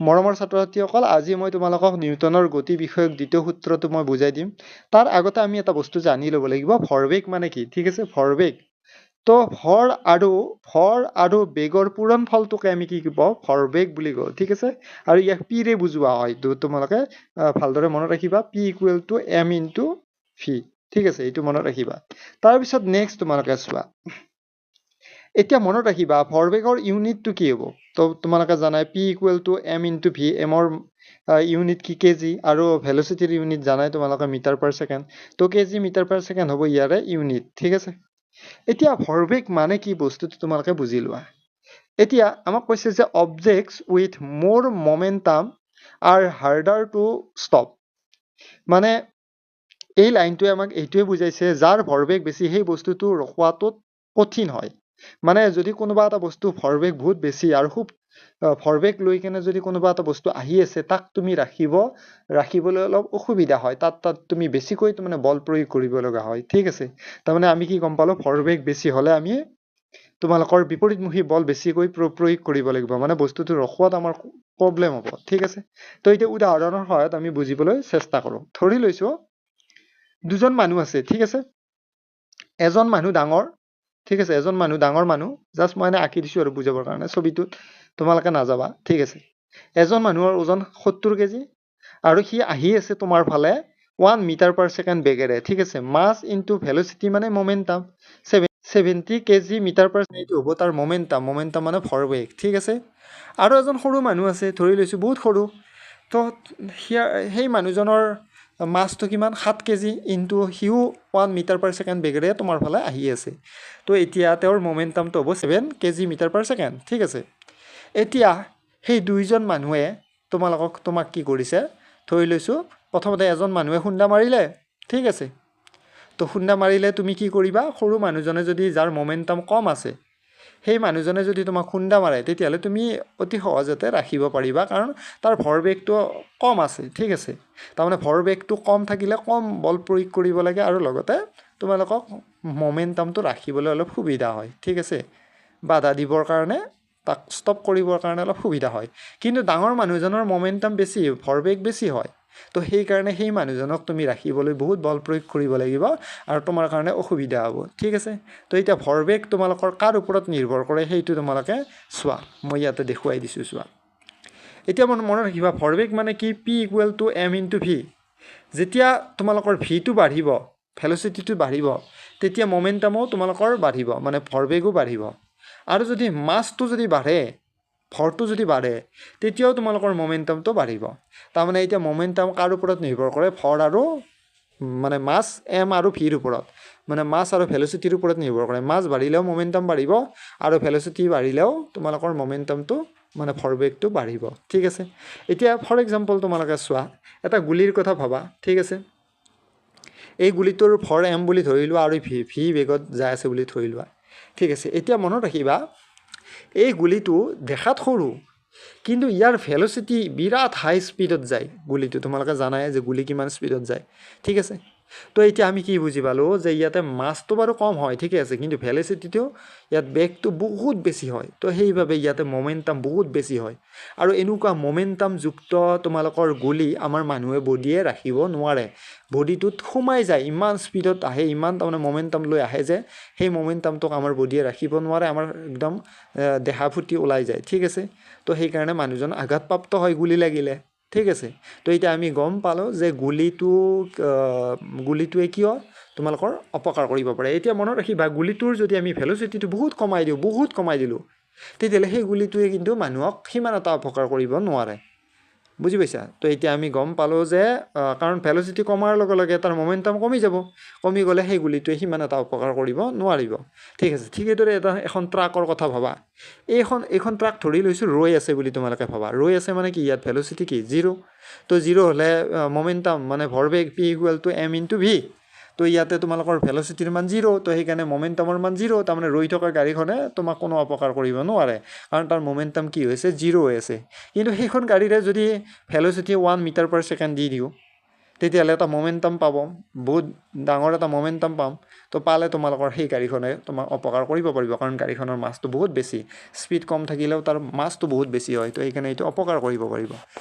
মৰমৰ ছাত্ৰ-ছাত্ৰীসকল আজি মই তোমালোকক নিউটনৰ গতি বিষয়ক দ্বিতীয় সূত্ৰটো মই বুজাই দিম তাৰ আগতে আমি এটা বস্তু জানি ল'ব লাগিব ভৰবেগ মানে কি ঠিক আছে ভৰবেগ তো ভৰ আৰু বেগৰ পূৰণ ফলটোকে আমি কি কওঁ ভৰবেগ বুলি কওঁ ঠিক আছে আৰু ইয়াক p ৰে বুজোৱা হয় তো তোমালোকে ভালদৰে মনত ৰাখিবা p = m * v ঠিক আছে এইটো মনত ৰাখিবা তাৰ পিছত নেক্সট তোমালোকে চোৱা এতিয়া মনত ৰাখিবা ভৰবেগৰ ইউনিটটো কি হ'ব তো তোমালোকে জানাই p = m * v m ৰ ইউনিট কি কেজি আৰু ভেলোচিটিৰ ইউনিট জানাই তোমালোকে মিটাৰ পাৰ ছেকেণ্ড তো কেজি মিটাৰ পাৰ ছেকেণ্ড হ'ব ইয়াৰে ইউনিট ঠিক আছে এতিয়া ভৰবেগ মানে কি বস্তুটো তোমালোকে বুজি লোৱা এতিয়া আমাক কৈছে যে অবজেক্টস উইথ মোৰ momentum R Herder two stop মানে এই লাইনটোৱে আমাক এইটোৱে বুজাইছে যাৰ ভৰবেগ বেছি সেই বস্তুটো ৰখোৱাটো কঠিন হয় মানে যদি কোনোবা এটা বস্তু ভৰবেগ বহুত বেছি আৰু খুব ভৰবেগ লৈ কেনে যদি কোনোবা এটা বস্তু আহি আছে তাক তুমি ৰাখিবলৈ অলপ অসুবিধা হয় তাত তুমি বেছিকৈ মানে বল প্ৰয়োগ কৰিব লগা হয় ঠিক আছে তাৰমানে আমি কি গম পালো ভৰবেগ বেছি হলে আমি তোমালোকৰ বিপৰীতমুখী বল বেছিকৈ প্ৰয়োগ কৰিব লাগিব মানে বস্তুটো ৰখোৱাত আমাৰ প্ৰব্লেম হ'ব ঠিক আছে তো এতিয়া উদাহৰণৰ সহায়ত আমি বুজিবলৈ চেষ্টা কৰো ধৰি লৈছো দুজন মানুহ আছে ঠিক আছে এজন মানুহ ডাঙৰ ঠিক আছে এজন মানুহ ডাঙৰ মানুহ জাস্ট মই আঁকি দিছো আৰু বুজাবৰ কাৰণে ছবিটোত তোমালোকে নাযাবা ঠিক আছে এজন মানুহৰ ওজন 70 কেজি আৰু সি আহি আছে তোমাৰ ফালে 1 মিটাৰ পাৰ ছেকেণ্ড বেগেৰে ঠিক আছে মাছ ইনটু ভেলোচিটি মানে momentum 70 KG metre per second হ'ব তাৰ মোমেন্টাম মানে ভৰবেগ ঠিক আছে আৰু এজন সৰু মানুহ আছে ধৰি লৈছো বহুত সৰু তো সেই মানুহজনৰ মাছটো কিমান 7 কেজি ইনটু হিউ 1 মিটাৰ পাৰ ছেকেণ্ড বেগেৰে তোমাৰ ফালে আহি আছে তো এতিয়া তেওঁৰ মোমেন্টামটো হ'ব 7 কেজি মিটাৰ পাৰ ছেকেণ্ড ঠিক আছে এতিয়া সেই দুইজন মানুহে তোমাক কি কৰিছে ধৰি লৈছো প্ৰথমতে এজন মানুহে খুন্দা মাৰিলে ঠিক আছে তো খুন্দা মাৰিলে তুমি কি কৰিবা সৰু মানুহজনে যদি যাৰ মোমেন্টাম কম আছে সেই মানুহজনে যদি তোমাক খুন্দা মাৰে তেতিয়াহলে তুমি অতি সহজতে ৰাখিব পাৰিবা কাৰণ তাৰ ভৰবেগটো কম আছে ঠিক আছে তাৰমানে ভৰবেগটো কম থাকিলে কম বল প্ৰয়োগ কৰিব লাগে আৰু লগতে তোমালোকক মোমেন্টামটো ৰাখিবলৈ অলপ সুবিধা হয় ঠিক আছে বাধা দিবৰ কাৰণে তাক ষ্টপ কৰিবৰ কাৰণে অলপ সুবিধা হয় কিন্তু ডাঙৰ মানুহজনৰ মোমেন্টাম বেছি ভৰবেগ বেছি হয় তো সেই কাৰণে সেই মানুহজনক তুমি ৰাখিবলৈ বহুত বল প্ৰয়োগ কৰিব লাগিব আৰু তোমাৰ কাৰণে অসুবিধা হ'ব ঠিক আছে তো এতিয়া ভৰবেগ তোমালোকৰ কাৰ ওপৰত নিৰ্ভৰ কৰে সেইটো তোমালোকে চোৱা মই ইয়াতে দেখুৱাই দিছো চোৱা এতিয়া মনত ৰাখিবা ভৰবেগ মানে কি p = m * v যেতিয়া তোমালোকৰ v টো বাঢ়িব ভেলোচিটিটো বাঢ়িব তেতিয়া মোমেন্টামও তোমালোকৰ বাঢ়িব মানে ভৰবেগো বাঢ়িব আৰু যদি মাছটো যদি বাঢ়ে ভৰটো যদি বাঢ়ে তেতিয়াও তোমালোকৰ মোমেন্টামটো বাঢ়িব তাৰমানে এতিয়া মোমেন্টাম কাৰ ওপৰত নিৰ্ভৰ কৰে ভৰ আৰু মানে মাছ m আৰু v ৰ ওপৰত মানে মাছ আৰু ভেলোচিটিৰ ওপৰত নিৰ্ভৰ কৰে মাছ বাঢ়িলেও মোমেন্টাম বাঢ়িব আৰু ভেলোচিটি বাঢ়িলেও তোমালোকৰ মোমেন্টামটো মানে ভৰবেগটো বাঢ়িব ঠিক আছে এতিয়া ফৰ এক্সাম্পল তোমালোকে চোৱা এটা গুলিৰ কথা ভাবা ঠিক আছে এই গুলিটোৰ ভৰ m বুলি ধৰি লোৱা আৰু v বেগত যায় আছে বুলি ধৰি লোৱা ঠিক আছে এতিয়া মনত ৰাখিবা এই গুলিটো দেখাত সৰু কিন্তু ইয়াৰ ভেলোচিটি বিৰাট হাই স্পিডত যায় গুলিটো তোমালোকে জানাই যে গুলি কিমান স্পিডত যায় ঠিক আছে তো এতিয়া আমি কি বুজি পালো যে ইয়াতে মাছটো বাৰু কম হয় ঠিক আছে কিন্তু ভেলোচিটিটো ইয়াত বেগটো বহুত বেছি হয় তো সেইভাবে ইয়াতে মোমেন্টাম বহুত বেছি হয় আৰু এনেকুৱা মোমেন্টাম যুক্ত তোমালোকৰ গুলি আমাৰ মানুহে বডিয়ে ৰাখিব নোৱাৰে বডিটোত সোমাই যায় ইমান স্পিডত আহে ইমান তাৰমানে মোমেন্টাম লৈ আহে যে সেই মোমেন্টামটোক আমাৰ বডিয়ে ৰাখিব নোৱাৰে আমাৰ একদম দেহা ফুটি ওলাই যায় ঠিক আছে তো সেই কাৰণে মানুহজন আঘাতপ্ৰাপ্ত হয় গুলি লাগিলে ঠিক আছে তো এতিয়া আমি গম পালো যে গুলিটোৱে কিয় তোমালোকৰ অপকাৰ কৰিব পাৰে এতিয়া মনত ৰাখিবা গুলিটোৰ যদি আমি ভেলোচিটিটো বহুত কমাই দিলো তেতিয়াহলে সেই গুলিটোৱে কিন্তু মানুহক সিমান এটা অপকাৰ কৰিব নোৱাৰে বুজি পাইছা তো এতিয়া আমি গম পালো যে কাৰণ ভেলোচিটি কমাৰ লগে লগে তাৰ মোমেন্টাম কমি যাব কমি গলে সেই গুলিটোৱে সিমান এটা অপকাৰ কৰিব নোৱাৰিব ঠিক আছে ঠিক এইদৰে এখন ট্ৰাকৰ কথা ভাবা এইখন ট্ৰাক ধৰি লৈছো ৰৈ আছে বুলি তোমালোকে ভাবা ৰৈ আছে মানে কি ইয়াত ভেলোচিটি কি 0 তো 0 হলে মোমেন্টাম মানে ভৰবেগ p = m * v তো ইয়াতে তোমালোকৰ ভেলোচিটিৰ মান 0 তো সেইকাৰণে মোমেন্টামৰ মান 0 তাৰমানে ৰৈ থকা গাড়ীখনে তোমাক কোনো অপকাৰ কৰিব নোৱাৰে কাৰণ তাৰ মোমেন্টাম কি হৈছে 0 হৈ আছে কিন্তু সেইখন গাড়ীৰে যদি ভেলোচিটি 1 মিটাৰ পাৰ ছেকেণ্ড দি দিও তেতিয়াহ'লে এটা মমেণ্টাম পাব, বহুত ডাঙৰ এটা মমেণ্টাম পাম। তো পালে তোমালোকৰ সেই গাড়ীখনে তোমাক অপকাৰ কৰিব পাৰিব, কাৰণ গাড়ীখনৰ মাছটো বহুত বেছি, স্পীড কম থাকিলেও তাৰ মাছটো বহুত বেছি হয়, তো সেইকাৰণে এইটো অপকাৰ কৰিব পাৰিব।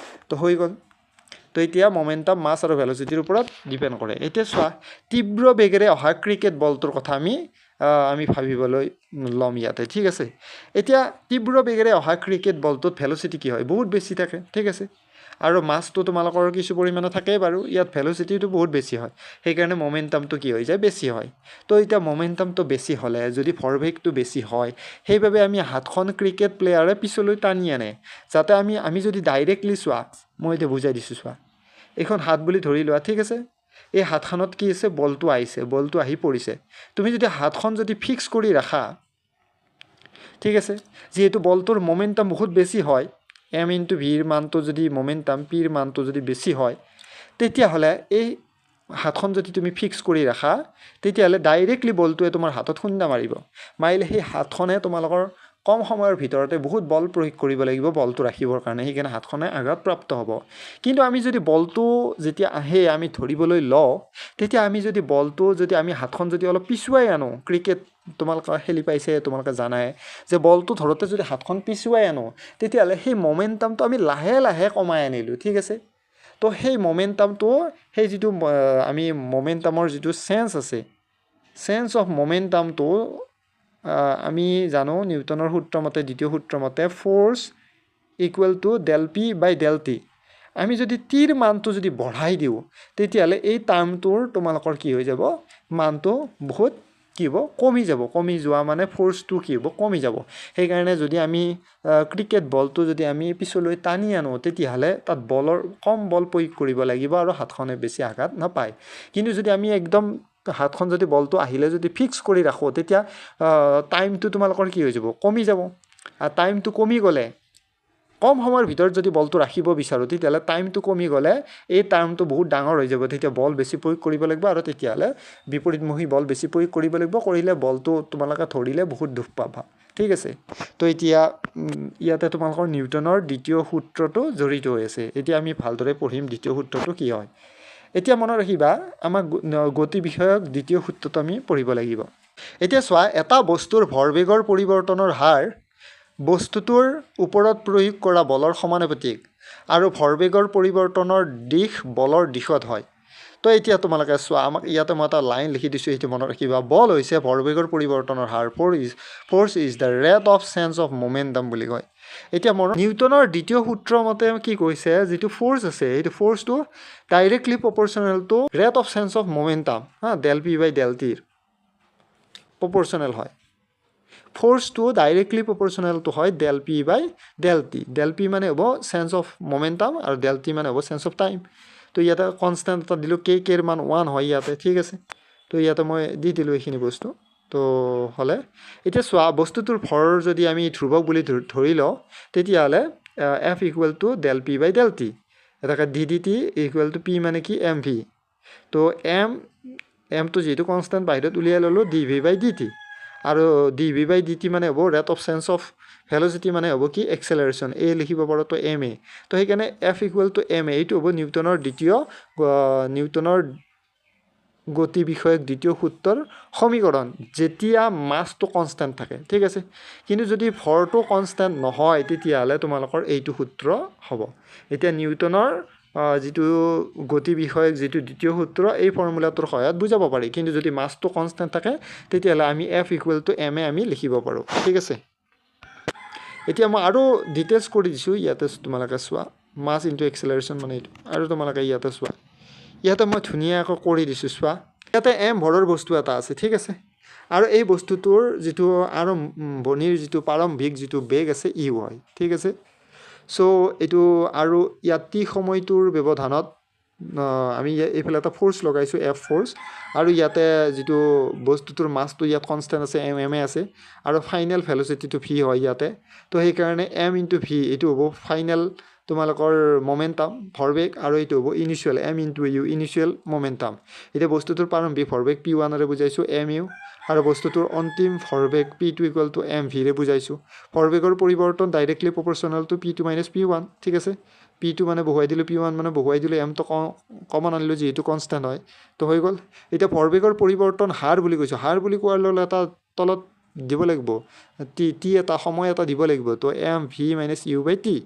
তো হৈ গ'ল। তো এতিয়া মমেণ্টাম মাছ আৰু ভেলচিটিৰ ওপৰত ডিপেণ্ড কৰে। এতিয়া চোৱা, তীব্ৰ বেগেৰে অহা ক্ৰিকেট বলটোৰ কথা আমি ভাবিবলৈ ল'ম ইয়াতে, ঠিক আছে। এতিয়া তীব্ৰ বেগেৰে অহা ক্ৰিকেট বলটোত ভেলচিটি কি হয়, বহুত বেছি থাকে, ঠিক আছে। আৰু মাছটো তোমালোকৰ কিছু পৰিমাণে থাকেই বাৰু, ইয়াত ভেলচিটিটো বহুত বেছি হয়, সেইকাৰণে মমেণ্টামটো কি হৈ যায়, বেছি হয়। তো এতিয়া মমেণ্টামটো বেছি হ'লে যদি ভৰবেগটো বেছি হয়, সেইবাবে আমি হাতখন ক্ৰিকেট প্লেয়াৰে পিছলৈ টানি আনে, যাতে আমি যদি ডাইৰেক্টলি চোৱা, মই এতিয়া বুজাই দিছোঁ চোৱা, এইখন হাত বুলি ধৰি লোৱা, ঠিক আছে। এই হাতখনত কি আছে, বলটো আহিছে, বলটো আহি পৰিছে। তুমি যদি হাতখন যদি ফিক্স কৰি ৰাখা, ঠিক আছে, যিহেতু বলটোৰ মমেণ্টাম বহুত বেছি হয়, এম ইনটু ভিৰ মানটো যদি মমেণ্টাম, পিৰ মানটো যদি বেছি হয়, তেতিয়াহ'লে এই হাতখন যদি তুমি ফিক্স কৰি ৰাখা, তেতিয়াহ'লে ডাইৰেক্টলি বলটোৱে তোমাৰ হাতত খুন্দা মাৰিব। মাৰিলে সেই হাতখনে তোমালোকৰ কম সময়ৰ ভিতৰতে বহুত বল প্ৰয়োগ কৰিব লাগিব বলটো ৰাখিবৰ কাৰণে, সেইকাৰণে হাতখনে আঘাতপ্ৰাপ্ত হ'ব। কিন্তু আমি যদি বলটো যেতিয়া আহে আমি ধৰিবলৈ লওঁ, তেতিয়া আমি যদি বলটো যদি আমি হাতখন যদি অলপ পিছুৱাই আনো, ক্ৰিকেট তোমালোকে খেলি পাইছে, তোমালোকে জানাই যে বলটো ধৰোঁতে যদি হাতখন পিছুৱাই আনো, তেতিয়াহ'লে সেই মমেণ্টামটো আমি লাহে লাহে কমাই আনিলোঁ, ঠিক আছে। তো সেই মমেণ্টামটো, সেই যিটো আমি মমেণ্টামৰ যিটো চেঞ্জ আছে, চেঞ্জ অফ মমেণ্টামটো আমি জানো নিউটনৰ সূত্ৰ মতে, দ্বিতীয় সূত্ৰ মতে, force equal to del P by del T. আমি যদি টিৰ মানটো যদি বঢ়াই দিওঁ, তেতিয়াহ'লে এই টাৰ্মটোৰ তোমালোকৰ কি হৈ যাব, মানটো বহুত কি হ'ব, কমি যাব। কমি যোৱা মানে ফ'ৰ্চটো কি হ'ব, কমি যাব। সেইকাৰণে যদি আমি ক্ৰিকেট বলটো যদি আমি পিছলৈ টানি আনো, তেতিয়াহ'লে তাত কম বল প্ৰয়োগ কৰিব লাগিব আৰু হাতখনে বেছি আঘাত নাপায়। কিন্তু যদি আমি একদম হাতখন যদি বলটো আহিলে যদি ফিক্স কৰি ৰাখোঁ, তেতিয়া টাইমটো তোমালোকৰ কি হৈ যাব, কমি যাব। আৰু টাইমটো কমি গ'লে, কম সময়ৰ ভিতৰত যদি বলটো ৰাখিব বিচাৰোঁ, তেতিয়াহ'লে টাইমটো কমি গ'লে এই টাৰ্মটো বহুত ডাঙৰ হৈ যাব, তেতিয়া বল বেছি প্ৰয়োগ কৰিব লাগিব, আৰু তেতিয়াহ'লে বিপৰীতমুখী বল বেছি প্ৰয়োগ কৰিব লাগিব, কৰিলে বলটো তোমালোকে ধৰিলে বহুত দুখ পাবা, ঠিক আছে। তো এতিয়া ইয়াতে তোমালোকৰ নিউটনৰ দ্বিতীয় সূত্ৰটো জড়িত হৈ আছে। এতিয়া আমি ভালদৰে পঢ়িম দ্বিতীয় সূত্ৰটো কি হয়। এতিয়া মনত ৰাখিবা, আমাক গতি বিষয়ক দ্বিতীয় সূত্ৰটো আমি পঢ়িব লাগিব। এতিয়া চোৱা, এটা বস্তুৰ ভৰবেগৰ পৰিৱৰ্তনৰ হাৰ বস্তুটোৰ ওপৰত প্ৰয়োগ কৰা বলৰ সমানুপাতিক, আৰু ভৰবেগৰ পৰিৱৰ্তনৰ দিশ বলৰ দিশত হয়। তো এতিয়া তোমালোকে চোৱা, আমাক ইয়াতে মই এটা লাইন লিখি দিছোঁ, সেইটো মনত ৰাখিবা। বল হৈছে ভৰবেগৰ পৰিৱৰ্তনৰ হাৰ, force is the rate of change of momentum বুলি কয়। এতিয়া নিউটনৰ দ্বিতীয় সূত্ৰ মতে কি কৈছে, যিটো ফ'ৰ্চ আছে, সেইটো ফ'ৰ্চটো directly proportional to rate of change of momentum, del P by del টিৰ প্ৰপৰ্চনেল হয়। ফ'ৰ্চটো ডাইৰেক্টলি প্ৰপৰ্চনেলটো হয় del P by del T. Del P মানে হ'ব চেঞ্জ অফ মমেণ্টাম, আৰু ডেল টি মানে হ'ব চেঞ্জ অফ টাইম। তো ইয়াতে কনষ্টেণ্ট এটা দিলোঁ, কেৰ মান 1 হয় ইয়াতে, ঠিক আছে। তো ইয়াতে মই দি দিলোঁ এইখিনি বস্তু। তো হ'লে এতিয়া চোৱা, বস্তুটোৰ ভৰ যদি আমি ধ্ৰুৱক বুলি ধৰি লওঁ, তেতিয়াহ'লে F equal to del P by del T, এনেকৈ D D T equal to P মানে কি, এম ভি। তো এমটো যিহেতু কনষ্টেণ্ট বাহিৰত উলিয়াই ল'লোঁ, ডি ভি বাই ডি টি, আৰু ডি ভি বাই ডি টি মানে হ'ব rate of change of velocity, মানে হ'ব কি, এক্সেলাৰেশ্যন, এ লিখিব পাৰোঁ, তো এম এ। তো সেইকাৰণে F equal to M A, এইটো হ'ব নিউটনৰ গতি বিষয়ক দ্বিতীয় সূত্ৰৰ সমীকৰণ, যেতিয়া মাছটো কনষ্টেণ্ট থাকে, ঠিক আছে। কিন্তু যদি ভৰটো কনষ্টেণ্ট নহয়, তেতিয়াহ'লে তোমালোকৰ এইটো সূত্ৰ হ'ব। এতিয়া নিউটনৰ যিটো গতি বিষয়ক যিটো দ্বিতীয় সূত্ৰ, এই ফৰ্মুলাটোৰ সহায়ত বুজাব পাৰি। কিন্তু যদি মাছটো কনষ্টেণ্ট থাকে, তেতিয়াহ'লে আমি F equal to M A আমি লিখিব পাৰোঁ, ঠিক আছে। এতিয়া মই আৰু ডিটেইলছ কৰি দিছোঁ, ইয়াতে তোমালোকে চোৱা, মাছ ইনটু এক্সেলাৰেশ্যন মানে এইটো, আৰু তোমালোকে ইয়াতে চোৱা, ইয়াতে মই ধুনীয়াকৈ কৰি দিছোঁ, চোৱা। ইয়াতে এম ভৰৰ বস্তু এটা আছে, ঠিক আছে। আৰু এই বস্তুটোৰ যিটো আৰম্ভণিৰ যিটো প্ৰাৰম্ভিক যিটো বেগ আছে, ইউ হয়, ঠিক আছে। চ' এইটো আৰু ইয়াত টি সময়টোৰ ব্যৱধানত আমি এইফালে এটা ফ'ৰ্চ লগাইছোঁ, এফ ফ'ৰ্চ, আৰু ইয়াতে যিটো বস্তুটোৰ মাছটো ইয়াত কনষ্টেণ্ট আছে, এম এ আছে, আৰু ফাইনেল ভেলচিটিটো ভি হয় ইয়াতে। তো সেইকাৰণে এম ইনটু ভি, এইটো হ'ব ফাইনেল তোমালোকৰ মমেণ্টাম, ভৰবেগ, আৰু এইটো হ'ব initial, M into U, initial momentum. এতিয়া বস্তুটোৰ প্ৰাৰম্ভিক ভৰবেগ পি ওৱানেৰে বুজাইছোঁ, এম ইউ, আৰু বস্তুটোৰ অন্তিম ভৰবেগ P two equal to M ভিৰে বুজাইছোঁ। ভৰবেগৰ পৰিৱৰ্তন directly proportional to P two minus P one, ঠিক আছে। p2 মানে বহুৱাই দিলোঁ p1 মানে বহুৱাই দিলোঁ mটো কমন আনিলোঁ যিহেতু কনষ্টেণ্ট হয় তো হৈ গ'ল এতিয়া ভৰবেগৰ পৰিৱৰ্তন হাৰ বুলি কৈছোঁ হাৰ বুলি কোৱাৰ লগে লগে এটা তলত দিব লাগিব টি এটা সময় এটা দিব লাগিব তো M V minus U by T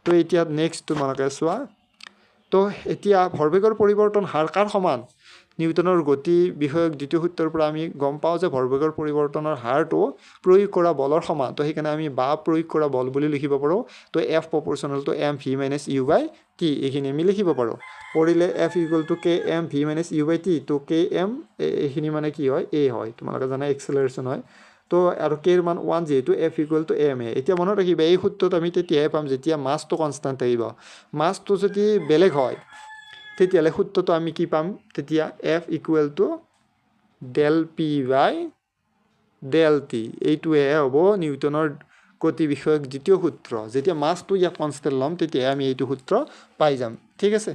তো এতিয়া নেক্সট তোমালোকে চোৱা তো এতিয়া ভৰবেগৰ পৰিৱৰ্তন হাৰ কাৰ সমান নিউটনৰ গতি বিষয়ক দ্বিতীয় সূত্ৰৰ পৰা আমি গম পাওঁ যে ভৰবেগৰ পৰিৱৰ্তনৰ হাৰটো প্ৰয়োগ কৰা বলৰ সমান তো সেইকাৰণে আমি বা প্ৰয়োগ কৰা বল বুলি লিখিব পাৰোঁ তো F proportional to M V minus U by T এইখিনি আমি লিখিব পাৰোঁ কৰিলে F equal to K M V minus U by T তো কে এম এইখিনি মানে কি হয় এ হয় তোমালোকে জানা এক্সেলাৰেশ্যন হয় তো আৰু কেৰ মান 1 যিহেতু F equal to M A এতিয়া মনত ৰাখিবা এই সূত্ৰত আমি তেতিয়াহে পাম যেতিয়া মাছটো কনষ্টেণ্ট থাকিব মাছটো যদি বেলেগ হয় তেতিয়াহ'লে সূত্ৰটো আমি কি পাম তেতিয়া F equal to del P by del T এইটোহে হ'ব নিউটনৰ গতি বিষয়ক দ্বিতীয় সূত্ৰ যেতিয়া মাছটো ইয়াত কনষ্টেণ্ট ল'ম তেতিয়াহে আমি এইটো সূত্ৰ পাই যাম ঠিক আছে